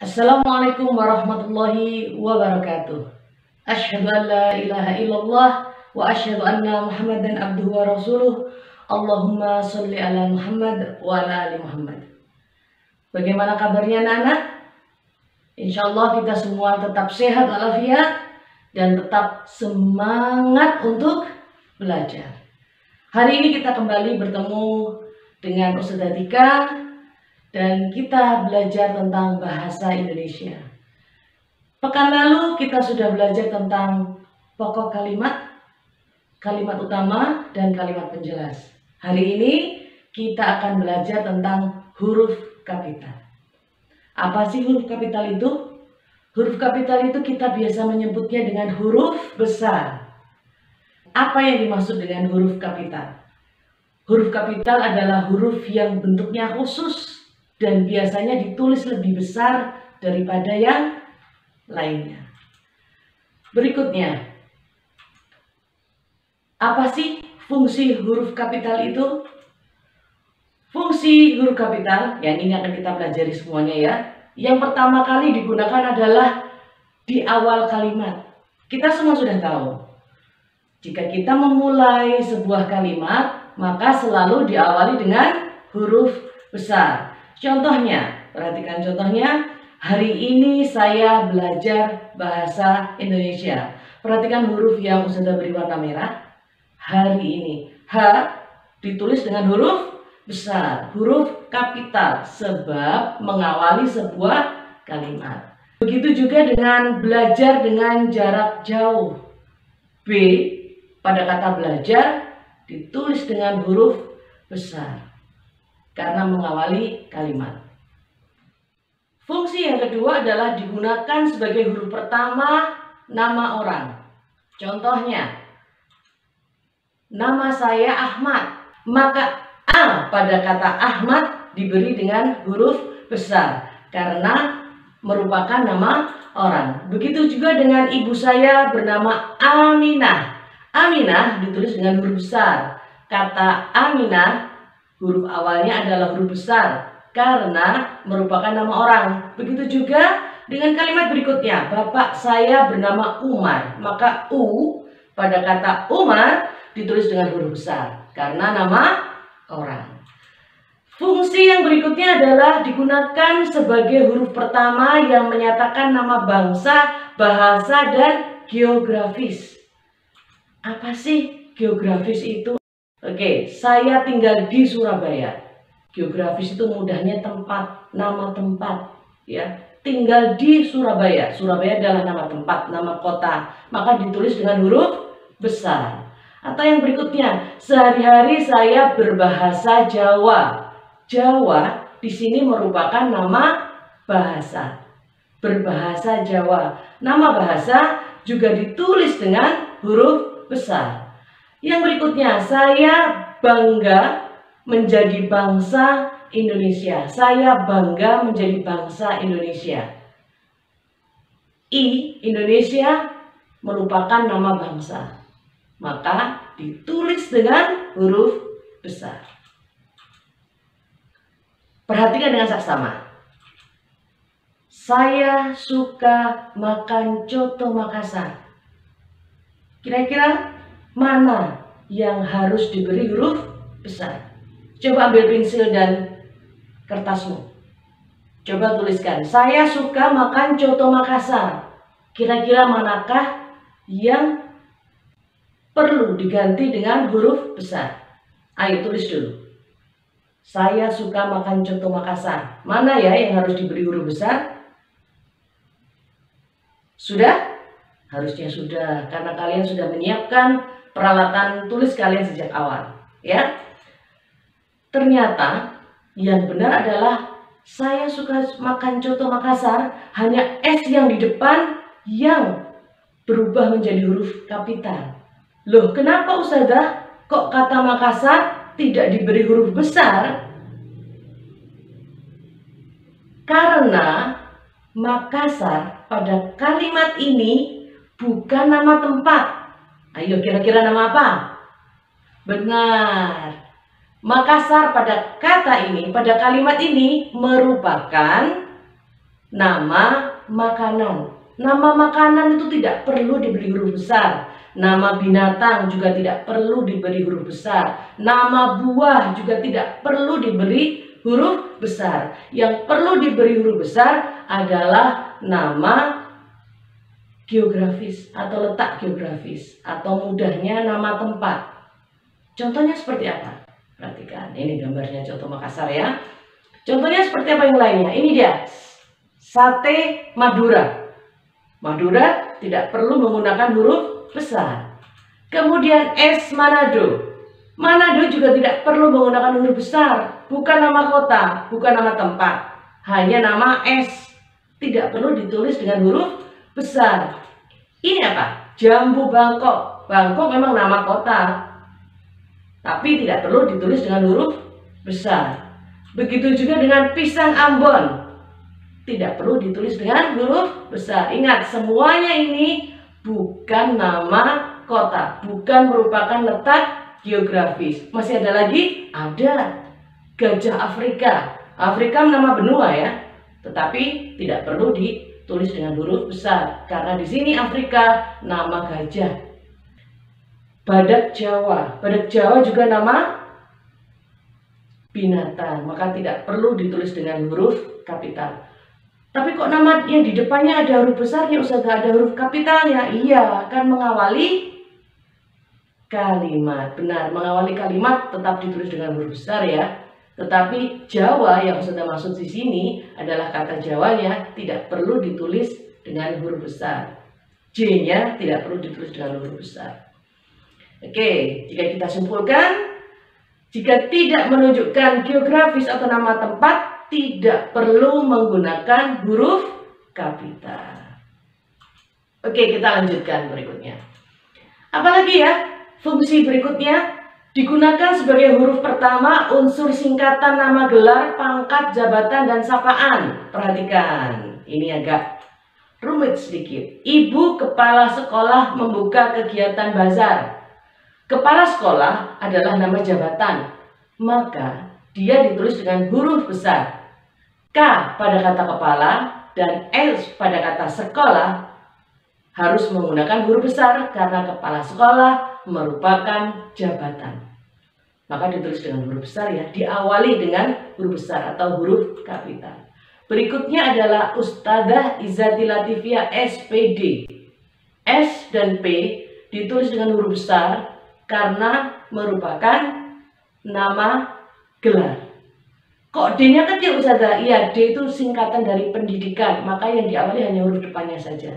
Assalamualaikum warahmatullahi wabarakatuh. Asyhadu an la ilaha illallah wa asyhadu anna Muhammadan abduhu wa rasuluh. Allahumma sholli ala Muhammad wa ala ali Muhammad. Bagaimana kabarnya anak-anak? Insya Allah kita semua tetap sehat walafiat dan tetap semangat untuk belajar. Hari ini kita kembali bertemu dengan Ustazah Tika dan kita belajar tentang bahasa Indonesia. Pekan lalu kita sudah belajar tentang pokok kalimat, kalimat utama, dan kalimat penjelas. Hari ini kita akan belajar tentang huruf kapital. Apa sih huruf kapital itu? Huruf kapital itu kita biasa menyebutnya dengan huruf besar. Apa yang dimaksud dengan huruf kapital? Huruf kapital adalah huruf yang bentuknya khusus dan biasanya ditulis lebih besar daripada yang lainnya. Berikutnya, apa sih fungsi huruf kapital itu? Fungsi huruf kapital, yang ini akan kita pelajari semuanya ya. Yang pertama kali digunakan adalah di awal kalimat. Kita semua sudah tahu, jika kita memulai sebuah kalimat, maka selalu diawali dengan huruf besar. Contohnya, perhatikan contohnya, hari ini saya belajar bahasa Indonesia. Perhatikan huruf yang sudah beri warna merah. Hari ini, H ditulis dengan huruf besar, huruf kapital, sebab mengawali sebuah kalimat. Begitu juga dengan belajar dengan jarak jauh. B pada kata belajar ditulis dengan huruf besar karena mengawali kalimat. Fungsi yang kedua adalah digunakan sebagai huruf pertama nama orang. Contohnya, nama saya Ahmad, maka A pada kata Ahmad diberi dengan huruf besar karena merupakan nama orang. Begitu juga dengan ibu saya bernama Aminah. Aminah ditulis dengan huruf besar. Kata Aminah, huruf awalnya adalah huruf besar karena merupakan nama orang. Begitu juga dengan kalimat berikutnya, bapak saya bernama Umar, maka U pada kata Umar ditulis dengan huruf besar karena nama orang. Fungsi yang berikutnya adalah digunakan sebagai huruf pertama yang menyatakan nama bangsa, bahasa, dan geografis. Apa sih geografis itu? Oke, saya tinggal di Surabaya. Geografis itu mudahnya tempat, nama tempat, ya. Tinggal di Surabaya. Surabaya adalah nama tempat, nama kota. Maka ditulis dengan huruf besar. Atau yang berikutnya, sehari-hari saya berbahasa Jawa. Jawa di sini merupakan nama bahasa. Berbahasa Jawa. Nama bahasa juga ditulis dengan huruf besar. Yang berikutnya, saya bangga menjadi bangsa Indonesia. Saya bangga menjadi bangsa Indonesia. I, Indonesia merupakan nama bangsa. Maka ditulis dengan huruf besar. Perhatikan dengan saksama. Saya suka makan coto Makassar. Kira-kira mana yang harus diberi huruf besar? Coba ambil pensil dan kertasmu. Coba tuliskan, saya suka makan coto Makassar. Kira-kira manakah yang perlu diganti dengan huruf besar? Ayo tulis dulu. Saya suka makan coto Makassar. Mana ya yang harus diberi huruf besar? Sudah? Harusnya sudah, karena kalian sudah menyiapkan peralatan tulis kalian sejak awal, ya. Ternyata yang benar adalah saya suka makan coto Makassar, hanya S yang di depan yang berubah menjadi huruf kapital. Loh, kenapa Ustazah kok kata Makassar tidak diberi huruf besar? Karena Makassar pada kalimat ini bukan nama tempat. Ayo kira-kira nama apa? Benar. Makassar pada kata ini, pada kalimat ini merupakan nama makanan. Nama makanan itu tidak perlu diberi huruf besar. Nama binatang juga tidak perlu diberi huruf besar. Nama buah juga tidak perlu diberi huruf besar. Yang perlu diberi huruf besar adalah nama geografis atau letak geografis, atau mudahnya nama tempat. Contohnya seperti apa? Perhatikan, ini gambarnya contoh Makassar ya. Contohnya seperti apa yang lainnya? Ini dia, sate Madura. Madura tidak perlu menggunakan huruf besar. Kemudian es Manado. Manado juga tidak perlu menggunakan huruf besar. Bukan nama kota, bukan nama tempat. Hanya nama es. Tidak perlu ditulis dengan huruf besar. Ini apa? Jambu Bangkok. Bangkok memang nama kota, tapi tidak perlu ditulis dengan huruf besar. Begitu juga dengan pisang Ambon. Tidak perlu ditulis dengan huruf besar. Ingat, semuanya ini bukan nama kota, bukan merupakan letak geografis. Masih ada lagi? Ada. Gajah Afrika. Afrika nama benua ya, tetapi tidak perlu ditulis dengan huruf besar karena di sini Afrika nama gajah. Badak Jawa. Badak Jawa juga nama binatang, maka tidak perlu ditulis dengan huruf kapital. Tapi kok nama yang di depannya ada huruf besarnya, Ustazah, ada huruf kapitalnya? Iya, kan mengawali kalimat. Benar, mengawali kalimat tetap ditulis dengan huruf besar ya. Tetapi Jawa yang Ustazah maksud di sini adalah kata Jawanya tidak perlu ditulis dengan huruf besar. J-nya tidak perlu ditulis dengan huruf besar. Oke, jika kita simpulkan, jika tidak menunjukkan geografis atau nama tempat, tidak perlu menggunakan huruf kapital. Oke, kita lanjutkan berikutnya. Apalagi ya, fungsi berikutnya digunakan sebagai huruf pertama unsur singkatan nama gelar, pangkat, jabatan, dan sapaan. Perhatikan, ini agak rumit sedikit. Ibu kepala sekolah membuka kegiatan bazar. Kepala sekolah adalah nama jabatan, maka dia ditulis dengan huruf besar. K pada kata kepala dan S pada kata sekolah harus menggunakan huruf besar karena kepala sekolah merupakan jabatan. Maka ditulis dengan huruf besar ya, diawali dengan huruf besar atau huruf kapital. Berikutnya adalah Ustadzah Izzati Latifia SPD. S dan P ditulis dengan huruf besar karena merupakan nama gelar. Kok D-nya kecil Ustazah? Iya, D itu singkatan dari pendidikan, maka yang diawali hanya huruf depannya saja.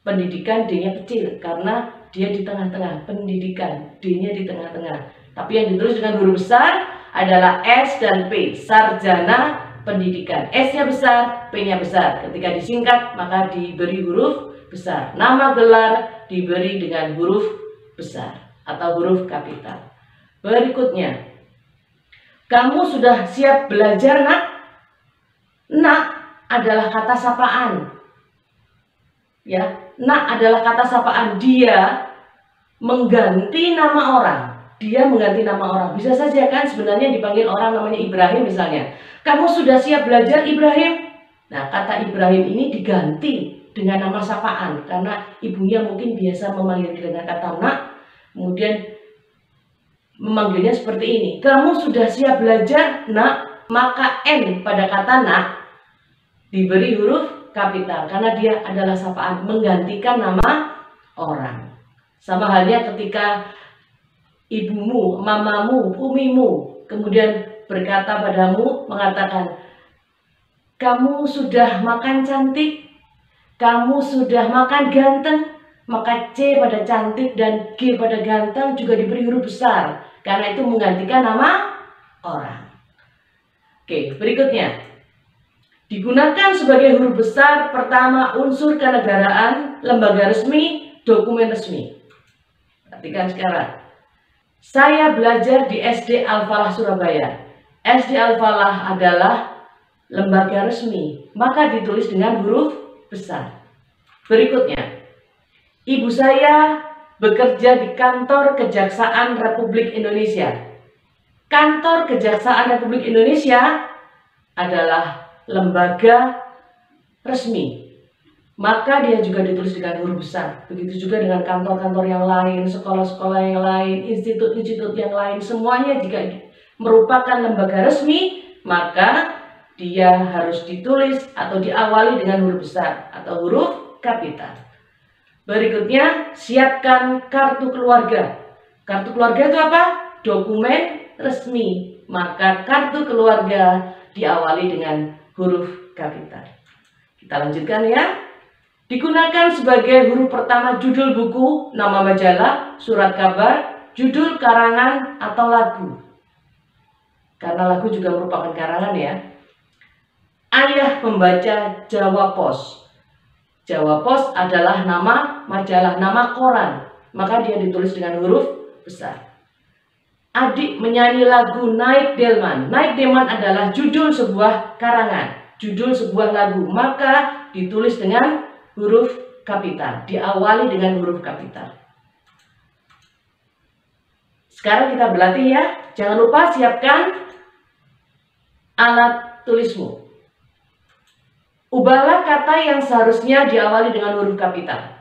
Pendidikan D-nya kecil karena dia di tengah-tengah, pendidikan D-nya di tengah-tengah. Tapi yang ditulis dengan huruf besar adalah S dan P, sarjana pendidikan. S-nya besar, P-nya besar. Ketika disingkat maka diberi huruf besar. Nama gelar diberi dengan huruf besar atau huruf kapital. Berikutnya, kamu sudah siap belajar, Nak? Nak adalah kata sapaan. Ya, Nak adalah kata sapaan. Dia mengganti nama orang. Dia mengganti nama orang. Bisa saja kan sebenarnya dipanggil orang namanya Ibrahim misalnya. Kamu sudah siap belajar, Ibrahim? Nah, kata Ibrahim ini diganti dengan nama sapaan karena ibunya mungkin biasa memanggil dengan kata Nak. Kemudian memanggilnya seperti ini. Kamu sudah siap belajar, Nak? Maka N pada kata Nak diberi huruf kapital karena dia adalah sapaan, menggantikan nama orang. Sama halnya ketika ibumu, mamamu, umimu kemudian berkata padamu, mengatakan, kamu sudah makan cantik, kamu sudah makan ganteng. Maka C pada cantik dan G pada ganteng juga diberi huruf besar karena itu menggantikan nama orang. Oke, berikutnya digunakan sebagai huruf besar pertama unsur kenegaraan, lembaga resmi, dokumen resmi. Perhatikan sekarang. Saya belajar di SD Al-Falah Surabaya. SD Al-Falah adalah lembaga resmi, maka ditulis dengan huruf besar. Berikutnya, ibu saya bekerja di Kantor Kejaksaan Republik Indonesia. Kantor Kejaksaan Republik Indonesia adalah lembaga resmi, maka dia juga ditulis dengan huruf besar. Begitu juga dengan kantor-kantor yang lain, sekolah-sekolah yang lain, institut-institut yang lain, semuanya jika merupakan lembaga resmi, maka dia harus ditulis atau diawali dengan huruf besar atau huruf kapital. Berikutnya, siapkan kartu keluarga. Kartu keluarga itu apa? Dokumen resmi. Maka kartu keluarga diawali dengan huruf kapital. Kita lanjutkan ya. Digunakan sebagai huruf pertama judul buku, nama majalah, surat kabar, judul karangan atau lagu. Karena lagu juga merupakan karangan ya. Ayah membaca Jawa Pos. Jawa Pos adalah nama majalah, nama koran. Maka dia ditulis dengan huruf besar. Adik menyanyi lagu Naik Delman. Naik Delman adalah judul sebuah karangan, judul sebuah lagu. Maka ditulis dengan huruf kapital, diawali dengan huruf kapital. Sekarang kita berlatih ya. Jangan lupa siapkan alat tulismu. Ubahlah kata yang seharusnya diawali dengan huruf kapital.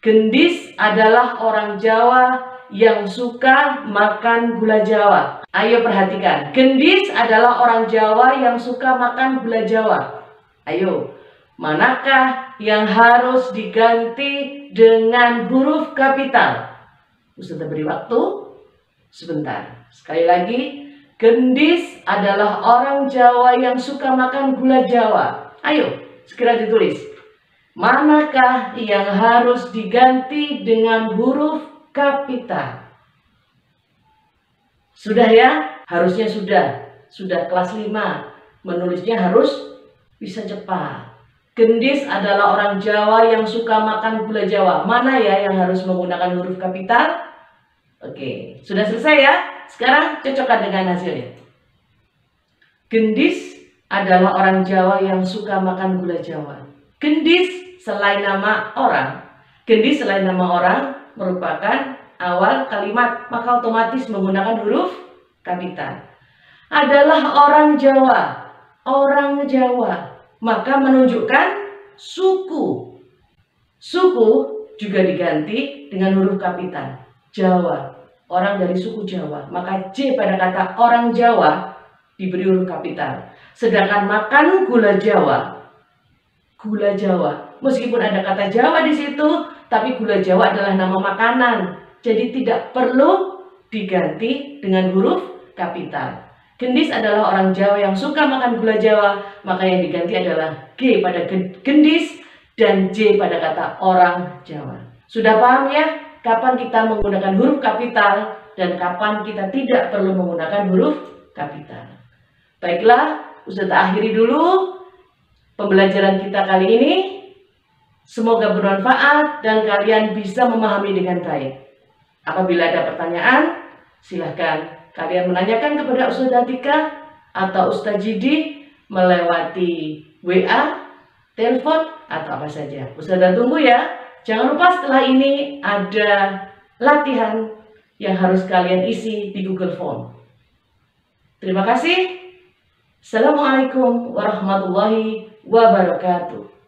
Gendis adalah orang Jawa yang suka makan gula Jawa. Ayo perhatikan. Gendis adalah orang Jawa yang suka makan gula Jawa. Ayo. Manakah yang harus diganti dengan huruf kapital? Ustaz beri waktu sebentar. Sekali lagi. Gendis adalah orang Jawa yang suka makan gula Jawa. Ayo. Segera ditulis. Manakah yang harus diganti dengan huruf kapital? Sudah ya? Harusnya sudah. Sudah kelas 5. Menulisnya harus bisa cepat. Gendis adalah orang Jawa yang suka makan gula Jawa. Mana ya yang harus menggunakan huruf kapital? Oke. Sudah selesai ya? Sekarang cocokkan dengan hasilnya. Gendis adalah orang Jawa yang suka makan gula Jawa. Gendis selain nama orang. Gendis selain nama orang merupakan awal kalimat, maka otomatis menggunakan huruf kapital. Adalah orang Jawa. Orang Jawa. Maka menunjukkan suku. Suku juga diganti dengan huruf kapital. Jawa. Orang dari suku Jawa. Maka J pada kata orang Jawa diberi huruf kapital. Sedangkan makan gula Jawa, meskipun ada kata Jawa di situ, tapi gula Jawa adalah nama makanan, jadi tidak perlu diganti dengan huruf kapital. Gendis adalah orang Jawa yang suka makan gula Jawa, maka yang diganti adalah G pada gendis dan J pada kata orang Jawa. Sudah paham ya? Kapan kita menggunakan huruf kapital dan kapan kita tidak perlu menggunakan huruf kapital. Baiklah. Ustaz akhiri dulu pembelajaran kita kali ini. Semoga bermanfaat dan kalian bisa memahami dengan baik. Apabila ada pertanyaan, silahkan kalian menanyakan kepada Ustaz Atika atau Ustaz Jidi melewati WA, telepon, atau apa saja. Ustaz tunggu ya. Jangan lupa setelah ini ada latihan yang harus kalian isi di Google Form. Terima kasih. Assalamualaikum warahmatullahi wabarakatuh.